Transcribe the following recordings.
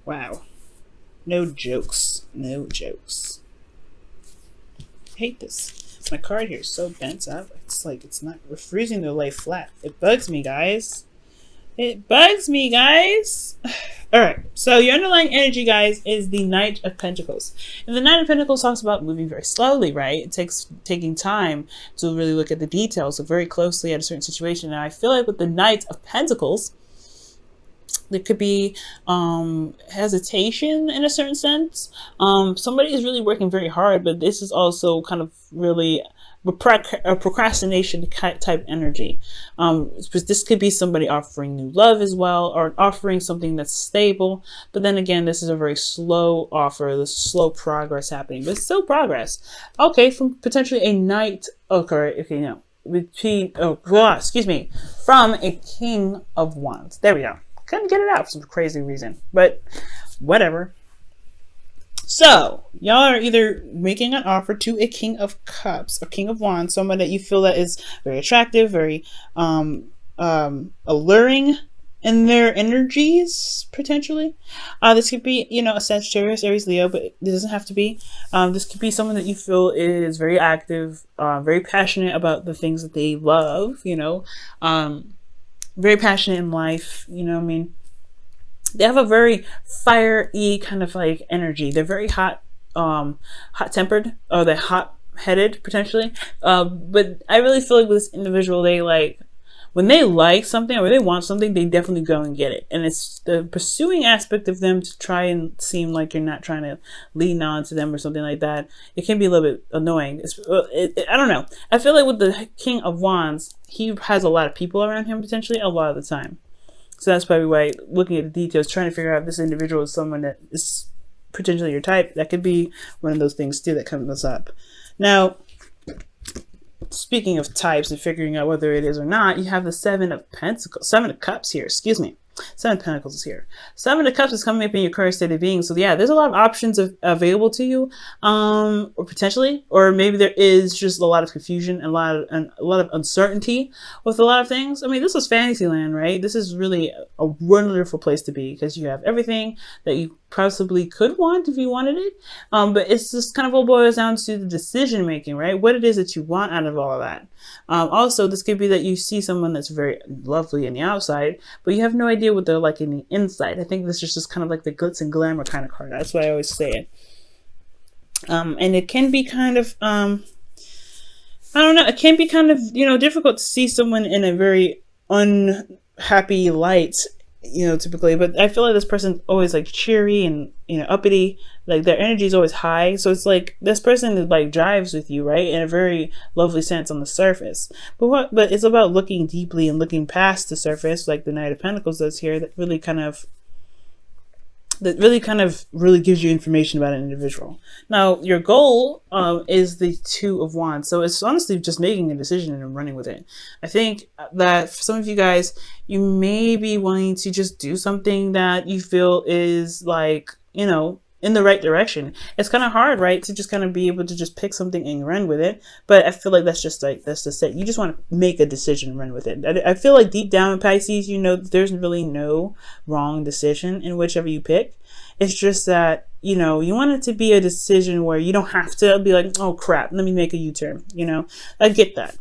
Wow. No jokes. No jokes. I hate this. My card here is so bent up. It's like it's not refusing to lay flat. It bugs me, guys. It bugs me, guys. Alright, so your underlying energy, guys, is the Knight of Pentacles. And the Knight of Pentacles talks about moving very slowly, right? It takes taking time to really look at the details, look very closely at a certain situation. And I feel like with the Knight of Pentacles, there could be hesitation in a certain sense. Somebody is really working very hard, but this is also kind of really a procrastination type energy. This could be somebody offering new love as well, or offering something that's stable. But then again, this is a very slow offer. There's slow progress happening, but still progress. Okay, from potentially a knight. Okay, no. Excuse me. From a King of Wands. There we go. Couldn't get it out for some crazy reason, but whatever. So y'all are either making an offer to a King of Cups, a King of Wands, someone that you feel that is very attractive, very alluring in their energies, potentially. This could be, a Sagittarius, Aries, Leo, but it doesn't have to be. This could be someone that you feel is very active, very passionate about the things that they love, very passionate in life, they have a very fiery kind of like energy. They're very hot tempered, or they're hot headed potentially. But I really feel like with this individual, when they like something or they want something, they definitely go and get it. And it's the pursuing aspect of them to try and seem like you're not trying to lean on to them or something like that. It can be a little bit annoying. I don't know. I feel like with the King of Wands, he has a lot of people around him potentially a lot of the time. So that's probably why, looking at the details, trying to figure out if this individual is someone that is potentially your type, that could be one of those things too that comes up. Now, speaking of types and figuring out whether it is or not, you have the Seven of Cups here, excuse me. Seven of Pentacles is here. Seven of Cups is coming up in your current state of being. So yeah, there's a lot of options available to you, or potentially, or maybe there is just a lot of confusion and a lot of uncertainty with a lot of things. I mean, this is Fantasyland, right? This is really a wonderful place to be because you have everything that you possibly could want if you wanted it. But it's just kind of all boils down to the decision making, right? What it is that you want out of all of that. Also, this could be that you see someone that's very lovely in the outside, but you have no idea what they're like in the inside. I think this is just kind of like the glitz and glamour kind of card. That's why I always say it. And it can be kind of, I don't know, it can be kind of, difficult to see someone in a very unhappy light, typically, but I feel like this person's always like cheery and, uppity, like their energy is always high. So it's like this person like drives with you, right? In a very lovely sense on the surface. But it's about looking deeply and looking past the surface, like the Knight of Pentacles does here, that really kind of gives you information about an individual. Now, your goal is the Two of Wands. So it's honestly just making a decision and running with it. I think that for some of you guys, you may be wanting to just do something that you feel is like, in the right direction. It's kind of hard, right? To just kind of be able to just pick something and run with it. But I feel like that's just it. You just want to make a decision and run with it. I feel like deep down in Pisces, there's really no wrong decision in whichever you pick. It's just that, you want it to be a decision where you don't have to be like, oh crap, let me make a U-turn. I get that.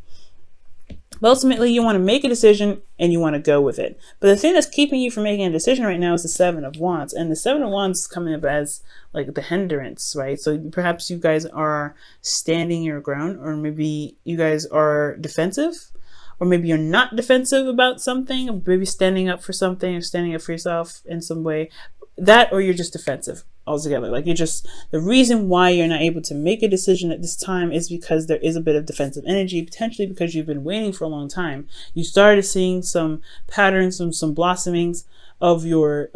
But ultimately, you want to make a decision and you want to go with it. But the thing that's keeping you from making a decision right now is the Seven of Wands. And the Seven of Wands is coming up as like the hindrance, right? So perhaps you guys are standing your ground, or maybe you guys are defensive, or maybe you're not defensive about something, or maybe standing up for something or standing up for yourself in some way. That, or you're just defensive altogether. Like the reason why you're not able to make a decision at this time is because there is a bit of defensive energy, potentially because you've been waiting for a long time. You started seeing some patterns, some blossomings of your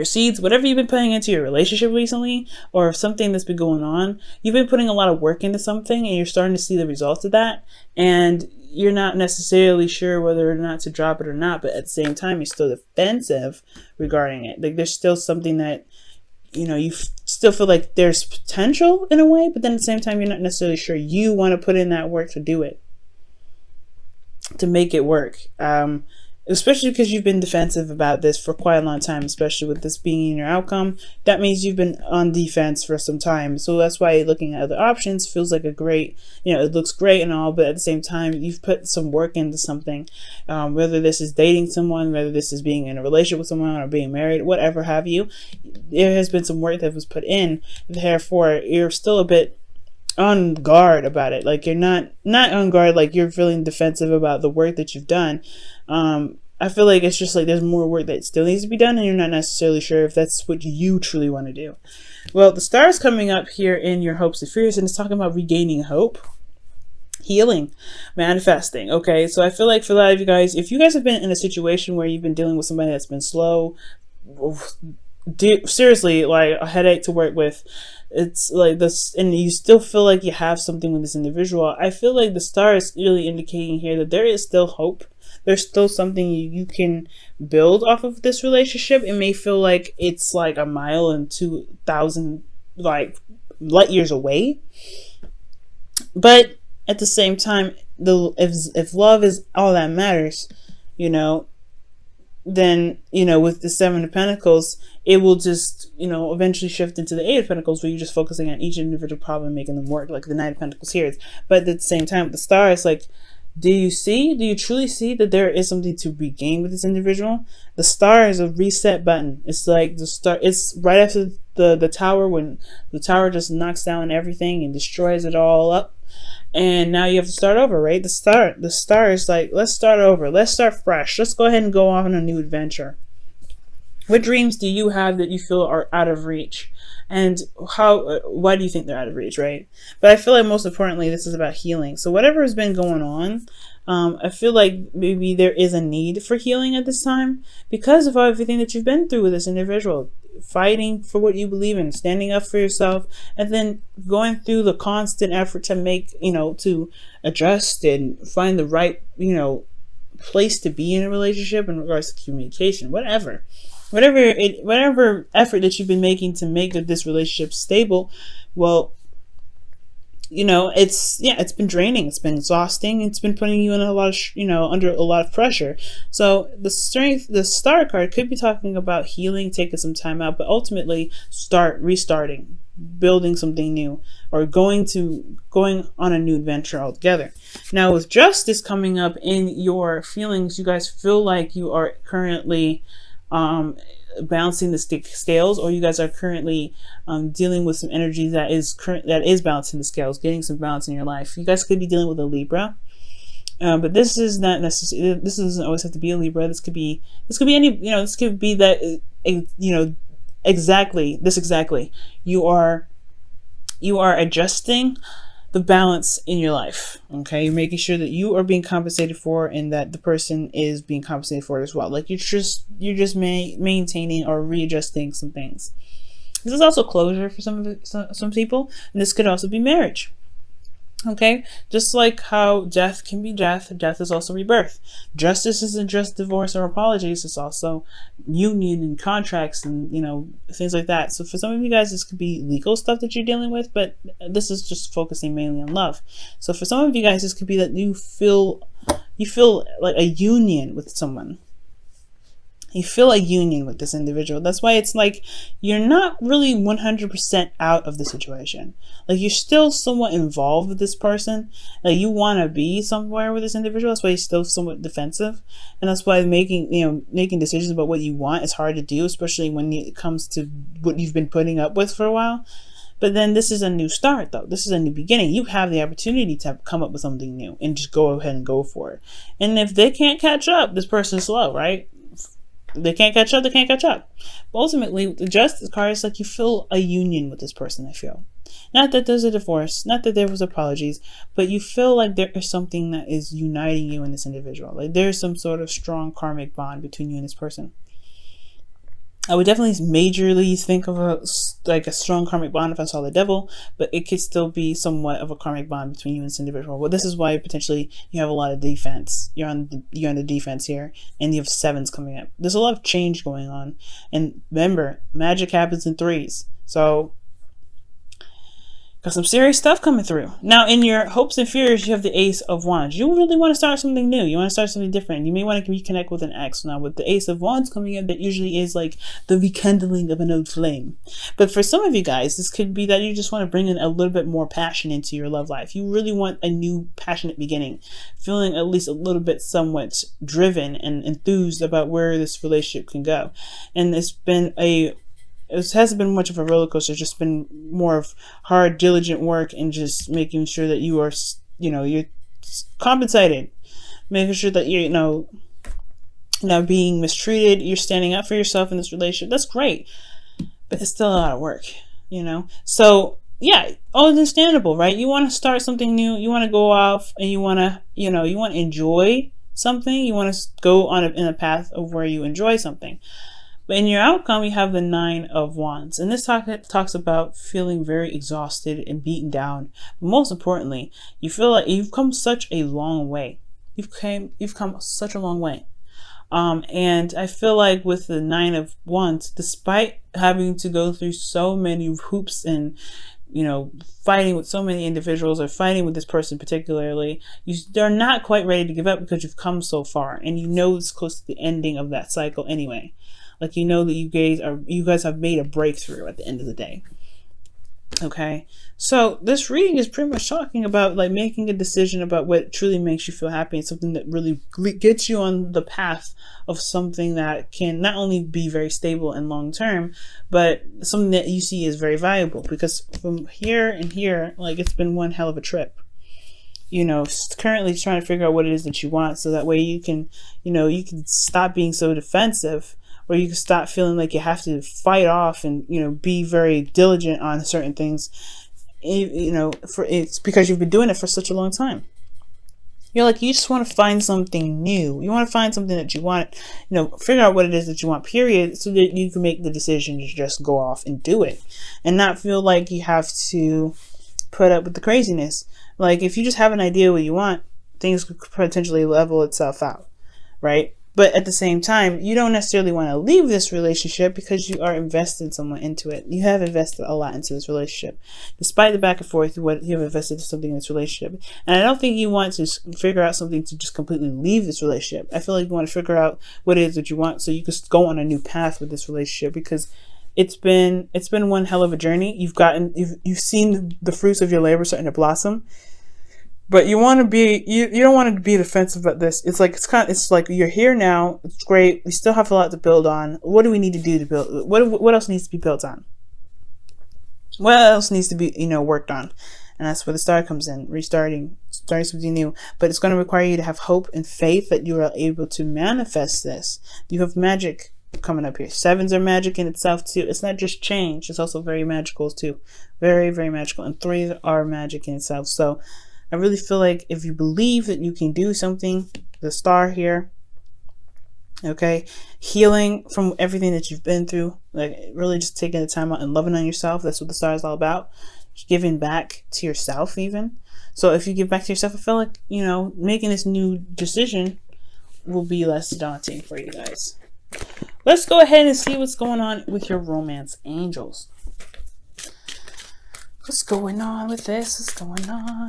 seeds, whatever you've been putting into your relationship recently, or something that's been going on. You've been putting a lot of work into something and you're starting to see the results of that. And you're not necessarily sure whether or not to drop it or not, but at the same time, you're still defensive regarding it. Like there's still something that, you still feel like there's potential in a way, but then at the same time, you're not necessarily sure you want to put in that work to do it, to make it work. especially because you've been defensive about this for quite a long time, especially with this being in your outcome. That means you've been on defense for some time. So that's why looking at other options feels like a great, it looks great and all, but at the same time, you've put some work into something. Whether this is dating someone, whether this is being in a relationship with someone or being married, whatever have you, there has been some work that was put in. Therefore, you're still a bit on guard about it. Like, you're not on guard, like you're feeling defensive about the work that you've done. I feel like it's just like there's more work that still needs to be done, and you're not necessarily sure if that's what you truly want to do. Well, the star is coming up here in your hopes and fears, and it's talking about regaining hope, healing, manifesting. Okay, so I feel like for a lot of you guys, if you guys have been in a situation where you've been dealing with somebody that's been slow, seriously, like a headache to work with, it's like this, and you still feel like you have something with this individual, I feel like the star is really indicating here that there is still hope. There's still something you can build off of this relationship. It may feel like it's like a mile and 2,000 like light years away, but at the same time, if love is all that matters, then with the Seven of Pentacles, it will just eventually shift into the Eight of Pentacles, where you're just focusing on each individual problem and making them work, like the Nine of Pentacles here. But at the same time, with the star, it's like, do you truly see that there is something to be gained with this individual? The star is a reset button. It's like the star, it's right after the tower, when the tower just knocks down everything and destroys it all up. And now you have to start over, right? The star is like, let's start over. Let's start fresh. Let's go ahead and go on a new adventure. What dreams do you have that you feel are out of reach? And why do you think they're out of reach, right? But I feel like most importantly, this is about healing. So whatever has been going on, I feel like maybe there is a need for healing at this time because of everything that you've been through with this individual. Fighting for what you believe in, standing up for yourself, and then going through the constant effort to make, to adjust and find the right, place to be in a relationship in regards to communication, whatever effort that you've been making to make this relationship stable. Well, it's been draining, it's been exhausting, it's been putting you in a lot of under a lot of pressure. So the star card could be talking about healing, taking some time out, but ultimately restarting, building something new, or going on a new adventure altogether. Now with justice coming up in your feelings, you guys feel like you are currently balancing the scales, or you guys are currently dealing with some energy that is balancing the scales, getting some balance in your life. You guys could be dealing with a Libra, but this is not necessarily. This doesn't always have to be a Libra. This could be any. This could be that. Exactly. You are adjusting the balance in your life. Okay, you're making sure that you are being compensated for, and that the person is being compensated for it as well. Like you're just maintaining or readjusting some things. This is also closure for some people, and this could also be marriage. Okay, just like how death can be death is also rebirth. Justice isn't just divorce or apologies, it's also union and contracts and things like that. So for some of you guys, this could be legal stuff that you're dealing with, but this is just focusing mainly on love. So for some of you guys, this could be that you feel like a union with someone. You feel a union with this individual. That's why it's like you're not really 100% out of the situation. Like you're still somewhat involved with this person. Like you want to be somewhere with this individual. That's why you're still somewhat defensive. And that's why making decisions about what you want is hard to do, especially when it comes to what you've been putting up with for a while. But then this is a new start, though. This is a new beginning. You have the opportunity to come up with something new and just go ahead and go for it. And if they can't catch up, this person's slow, right? They can't catch up, But ultimately, the justice card is like you feel a union with this person, I feel. Not that there's a divorce, not that there was apologies, but you feel like there is something that is uniting you and this individual. Like there's some sort of strong karmic bond between you and this person. I would definitely majorly think of a strong karmic bond if I saw the devil, but it could still be somewhat of a karmic bond between you and this individual. Well, this is why potentially you have a lot of defense. You're on the defense here, and you have sevens coming up. There's a lot of change going on, and remember, magic happens in threes. So Got some serious stuff coming through. Now, in your hopes and fears, you have the Ace of Wands. You really want to start something new. You want to start something different. You may want to reconnect with an ex. Now, with the Ace of Wands coming in, that usually is like the rekindling of an old flame. But for some of you guys, this could be that you just want to bring in a little bit more passion into your love life. You really want a new passionate beginning. Feeling at least a little bit somewhat driven and enthused about where this relationship can go. And it hasn't been much of a roller coaster. It's just been more of hard, diligent work and just making sure that you are, you're compensated, making sure that you're, not being mistreated. You're standing up for yourself in this relationship. That's great, but it's still a lot of work, So yeah, all understandable, right? You want to start something new. You want to go off and you want to, you want to enjoy something. You want to go in a path of where you enjoy something. But in your outcome, you have the 9 of Wands. And this talks about feeling very exhausted and beaten down. But most importantly, you feel like you've come such a long way. You've come such a long way. And I feel like with the 9 of Wands, despite having to go through so many hoops and, fighting with so many individuals or fighting with this person particularly, they're not quite ready to give up because you've come so far. And it's close to the ending of that cycle anyway. Like, that you guys have made a breakthrough at the end of the day. Okay. So this reading is pretty much talking about like making a decision about what truly makes you feel happy and something that really gets you on the path of something that can not only be very stable and long term, but something that you see is very valuable, because from here and here, like, it's been one hell of a trip. Currently trying to figure out what it is that you want, so that way you can, you can stop being so defensive, or you can stop feeling like you have to fight off and, be very diligent on certain things, it's because you've been doing it for such a long time. You just want to find something new. You want to find something that you want, figure out what it is that you want, period, so that you can make the decision to just go off and do it and not feel like you have to put up with the craziness. Like, if you just have an idea what you want, things could potentially level itself out, right? But at the same time, you don't necessarily want to leave this relationship because you are invested somewhat into it. You have invested a lot into this relationship. Despite the back and forth, you have invested something in this relationship. And I don't think you want to figure out something to just completely leave this relationship. I feel like you want to figure out what it is that you want so you can go on a new path with this relationship, because it's been one hell of a journey. You've seen the fruits of your labor starting to blossom. But you want to be, you don't want to be defensive about this. It's like you're here now. It's great. We still have a lot to build on. What do we need to do to build? What else needs to be built on? What else needs to be, worked on? And that's where the star comes in, starting something new. But it's going to require you to have hope and faith that you are able to manifest this. You have magic coming up here. Sevens are magic in itself too. It's not just change. It's also very magical too. Very, very magical. And threes are magic in itself. So I really feel like if you believe that you can do something, the star here, okay, healing from everything that you've been through, like really just taking the time out and loving on yourself. That's what the star is all about. Giving back to yourself even. So if you give back to yourself, I feel like, making this new decision will be less daunting for you guys. Let's go ahead and see what's going on with your romance angels. What's going on with this? What's going on?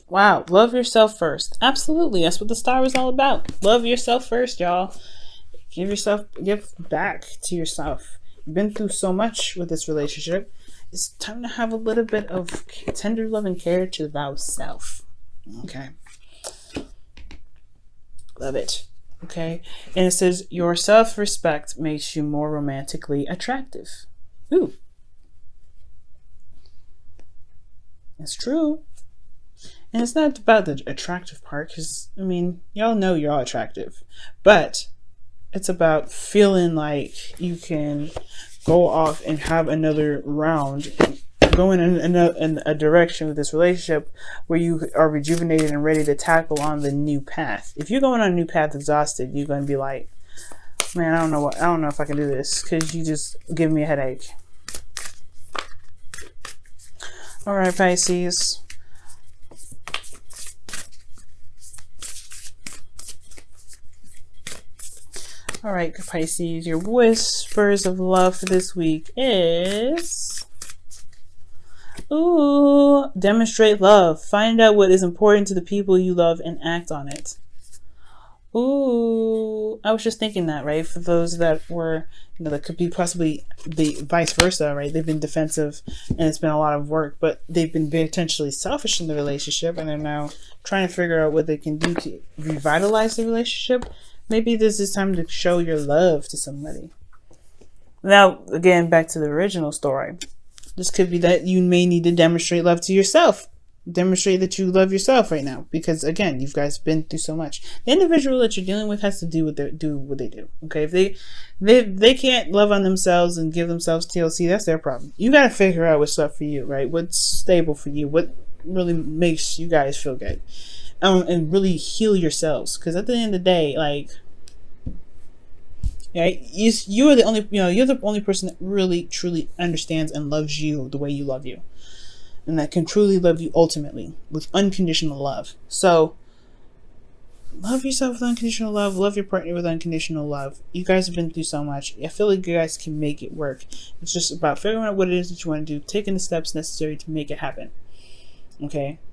Wow, love yourself first. Absolutely, that's what the star is all about. Love yourself first, y'all. Give back to yourself. You've been through so much with this relationship. It's time to have a little bit of tender love and care to thou self. Okay. Love it. Okay. And it says, your self-respect makes you more romantically attractive. Ooh. It's true. And it's not about the attractive part, because, y'all know you're all attractive. But it's about feeling like you can go off and have another round, going in a direction with this relationship where you are rejuvenated and ready to tackle on the new path. If you're going on a new path exhausted, you're going to be like, man, I don't know if I can do this, because you just give me a headache. All right, Pisces. All right, Pisces, your whispers of love for this week is... Ooh, demonstrate love. Find out what is important to the people you love and act on it. Ooh, I was just thinking that, right? For those that were, that could be possibly the vice versa, right? They've been defensive and it's been a lot of work, but they've been potentially selfish in the relationship and are now trying to figure out what they can do to revitalize the relationship. Maybe this is time to show your love to somebody. Now, again, back to the original story. This could be that you may need to demonstrate love to yourself. Demonstrate that you love yourself right now, because again, you guys been through so much. The individual that you're dealing with has to do what they do. Okay, if they can't love on themselves and give themselves TLC, that's their problem. You got to figure out what's up for you, right? What's stable for you? What really makes you guys feel good, and really heal yourselves. Because at the end of the day, like, right, you are the only, you're the only person that really truly understands and loves you the way you love you. And that can truly love you ultimately with unconditional love. So love yourself with unconditional love. Love your partner with unconditional love. You guys have been through so much. I feel like you guys can make it work. It's just about figuring out what it is that you want to do, taking the steps necessary to make it happen. Okay?